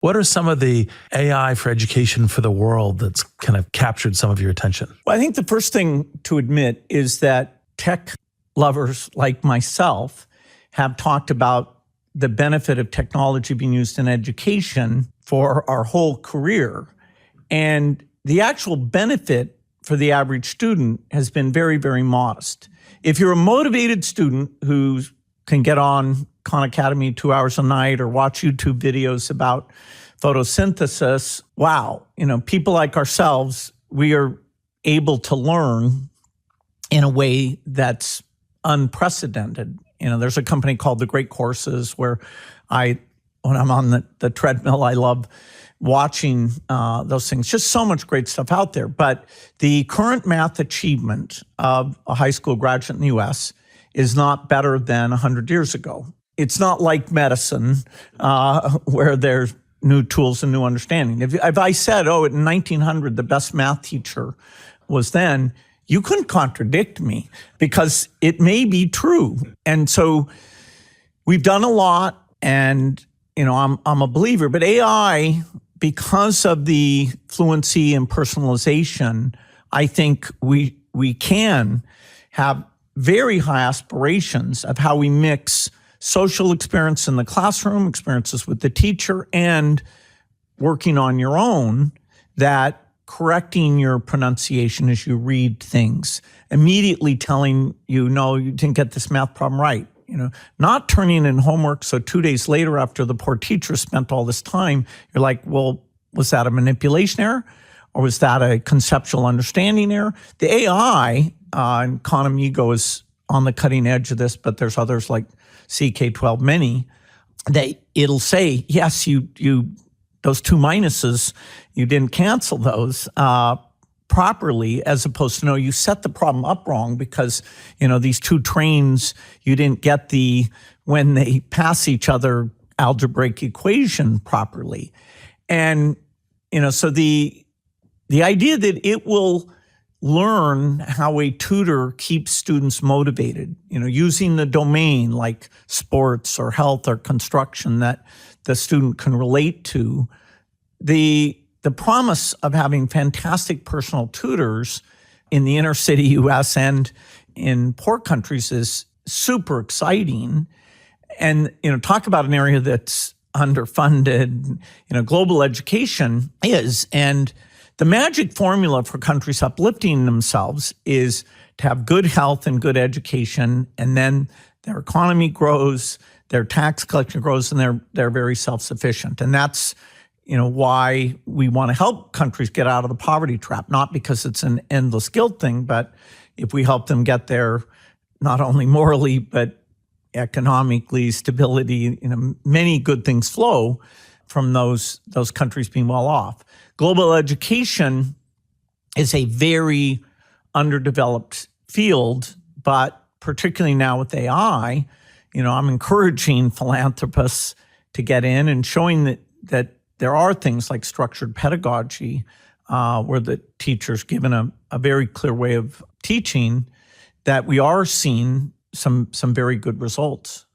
What are some of the AI for education for the world that's kind of captured some of your attention? Well, I think the first thing to admit is that tech lovers like myself have talked about the benefit of technology being used in education for our whole career. And the actual benefit for the average student has been very, very modest. If you're a motivated student who can get on Khan Academy 2 hours a night or watch YouTube videos about photosynthesis, wow, people like ourselves, we are able to learn in a way that's unprecedented. There's a company called The Great Courses where when I'm on the treadmill, I love watching those things. Just so much great stuff out there. But the current math achievement of a high school graduate in the U.S. is not better than 100 years ago. It's not like medicine where there's new tools and new understanding. If I said, in 1900, the best math teacher was then, you couldn't contradict me because it may be true. And so we've done a lot, and I'm a believer. But AI, because of the fluency and personalization, I think we can have very high aspirations of how we mix social experience in the classroom, experiences with the teacher, and working on your own, that correcting your pronunciation as you read things, immediately telling you, no, you didn't get this math problem right. Not turning in homework, so 2 days later after the poor teacher spent all this time, you're like, well, was that a manipulation error? Or was that a conceptual understanding error? The AI, and Conamigo is on the cutting edge of this, but there's others like CK12 Mini, that it'll say, yes, you those two minuses, you didn't cancel those properly, as opposed to, no, you set the problem up wrong because, these two trains, you didn't get when they pass each other, algebraic equation properly. And, so the idea that it will learn how a tutor keeps students motivated, using the domain like sports or health or construction that the student can relate to. The promise of having fantastic personal tutors in the inner city U.S. and in poor countries is super exciting. And, talk about an area that's underfunded, global education is. And the magic formula for countries uplifting themselves is to have good health and good education, and then their economy grows, their tax collection grows, and they're very self-sufficient. And that's why we want to help countries get out of the poverty trap, not because it's an endless guilt thing, but if we help them get there, not only morally, but economically, stability, many good things flow from those countries being well off. Global education is a very underdeveloped field, but particularly now with AI, I'm encouraging philanthropists to get in and showing that there are things like structured pedagogy where the teacher's given a very clear way of teaching, that we are seeing some very good results.